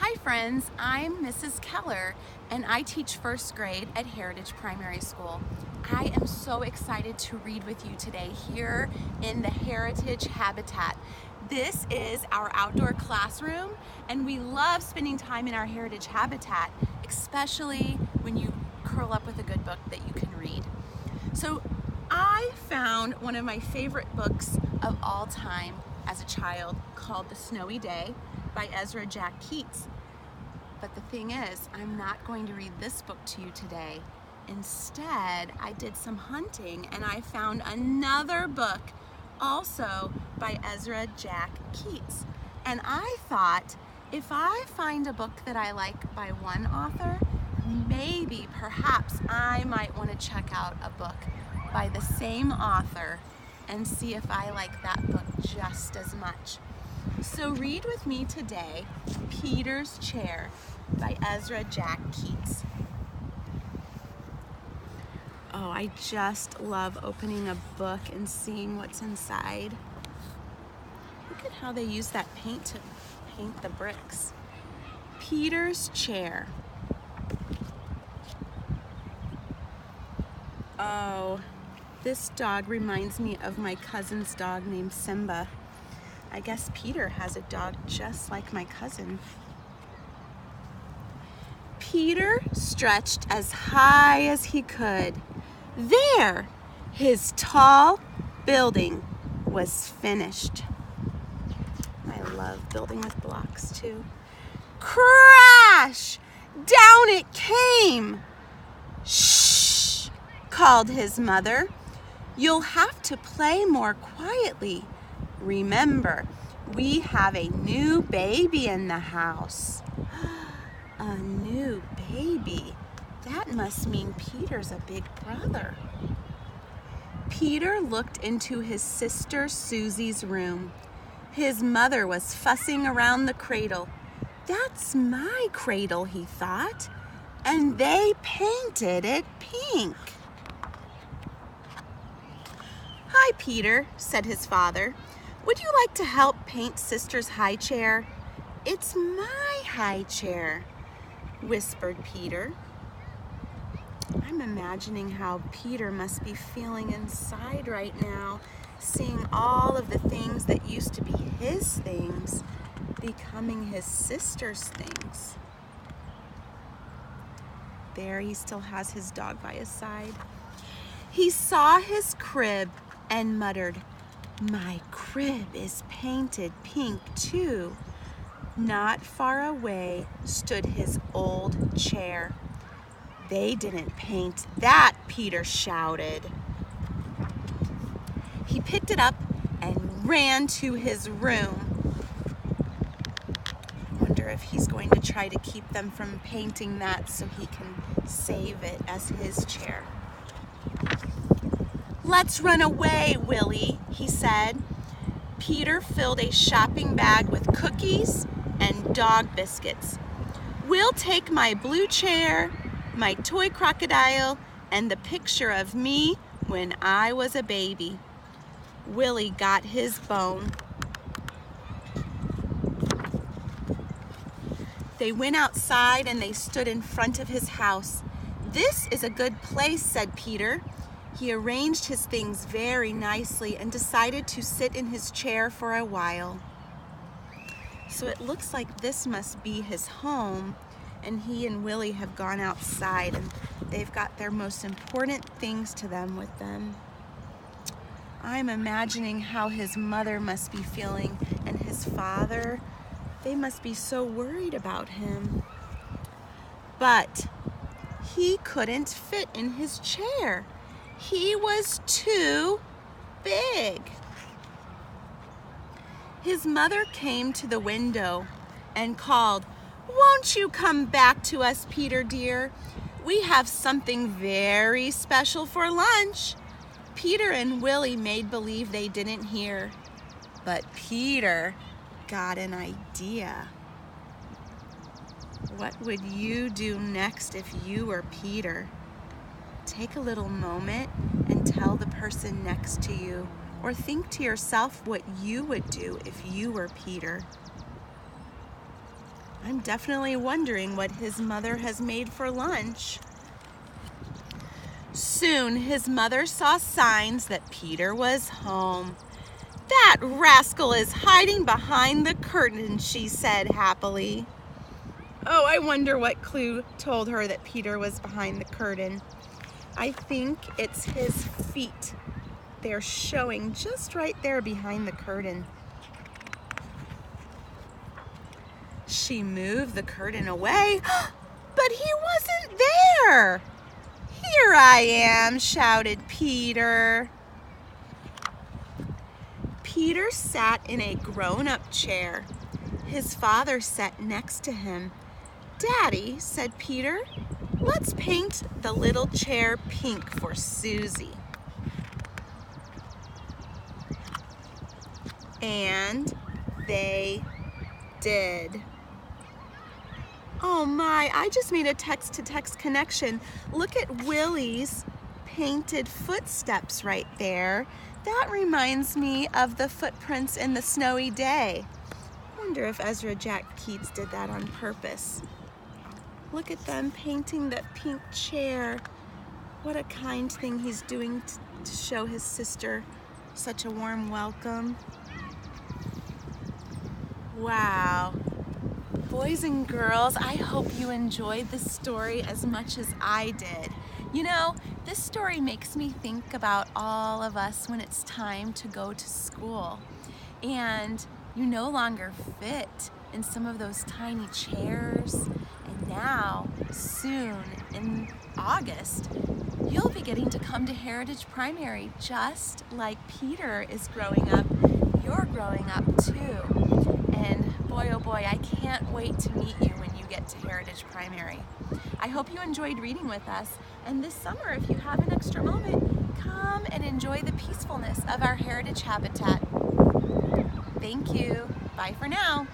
Hi friends, I'm Mrs. Keller and I teach first grade at Heritage Primary School. I am so excited to read with you today here in the Heritage Habitat. This is our outdoor classroom and we love spending time in our Heritage Habitat, especially when you curl up with a good book that you can read. So I found one of my favorite books of all time as a child called The Snowy Day by Ezra Jack Keats. But the thing is, I'm not going to read this book to you today. Instead, I did some hunting and I found another book also by Ezra Jack Keats. And I thought, if I find a book that I like by one author, maybe, perhaps, I might want to check out a book by the same author and see if I like that book just as much. So read with me today, Peter's Chair by Ezra Jack Keats. Oh, I just love opening a book and seeing what's inside. Look at how they use that paint to paint the bricks. Peter's Chair. Oh, this dog reminds me of my cousin's dog named Simba. I guess Peter has a dog just like my cousin. Peter stretched as high as he could. There, his tall building was finished. I love building with blocks too. Crash! Down it came. Shh, called his mother. You'll have to play more quietly. Remember, we have a new baby in the house. A new baby? That must mean Peter's a big brother. Peter looked into his sister Susie's room. His mother was fussing around the cradle. That's my cradle, he thought, and they painted it pink. Hi, Peter, said his father. Would you like to help paint Sister's high chair? It's my high chair, whispered Peter. I'm imagining how Peter must be feeling inside right now, seeing all of the things that used to be his things becoming his sister's things. There he still has his dog by his side. He saw his crib and muttered, "My crib is painted pink too." Not far away stood his old chair. They didn't paint that, Peter shouted. He picked it up and ran to his room. I wonder if he's going to try to keep them from painting that so he can save it as his chair. Let's run away, Willie, he said. Peter filled a shopping bag with cookies and dog biscuits. We'll take my blue chair, my toy crocodile, and the picture of me when I was a baby. Willie got his bone. They went outside and they stood in front of his house. This is a good place, said Peter. He arranged his things very nicely and decided to sit in his chair for a while. So it looks like this must be his home, and he and Willie have gone outside and they've got their most important things to them with them. I'm imagining how his mother must be feeling and his father. They must be so worried about him. But he couldn't fit in his chair. He was too big. His mother came to the window and called, "Won't you come back to us, Peter dear? We have something very special for lunch." Peter and Willie made believe they didn't hear, but Peter got an idea. What would you do next if you were Peter? Take a little moment and tell the person next to you, or think to yourself what you would do if you were Peter. I'm definitely wondering what his mother has made for lunch. Soon his mother saw signs that Peter was home. "That rascal is hiding behind the curtain," she said happily. Oh, I wonder what clue told her that Peter was behind the curtain. I think it's his feet. They're showing just right there behind the curtain. She moved the curtain away, but he wasn't there. "Here I am," shouted Peter. Peter sat in a grown-up chair. His father sat next to him. "Daddy," said Peter, "let's paint the little chair pink for Susie." And they did. Oh my, I just made a text-to-text connection. Look at Willie's painted footsteps right there. That reminds me of the footprints in the snowy day. I wonder if Ezra Jack Keats did that on purpose. Look at them painting that pink chair. What a kind thing he's doing to show his sister such a warm welcome. Wow. Boys and girls, I hope you enjoyed this story as much as I did. You know, this story makes me think about all of us when it's time to go to school. And you no longer fit in some of those tiny chairs. And now, soon, in August, you'll be getting to come to Heritage Primary just like Peter is growing up. You're growing up too. And boy, oh boy, I can't wait to meet you when you get to Heritage Primary. I hope you enjoyed reading with us. And this summer, if you have an extra moment, come and enjoy the peacefulness of our Heritage Habitat. Thank you. Bye for now.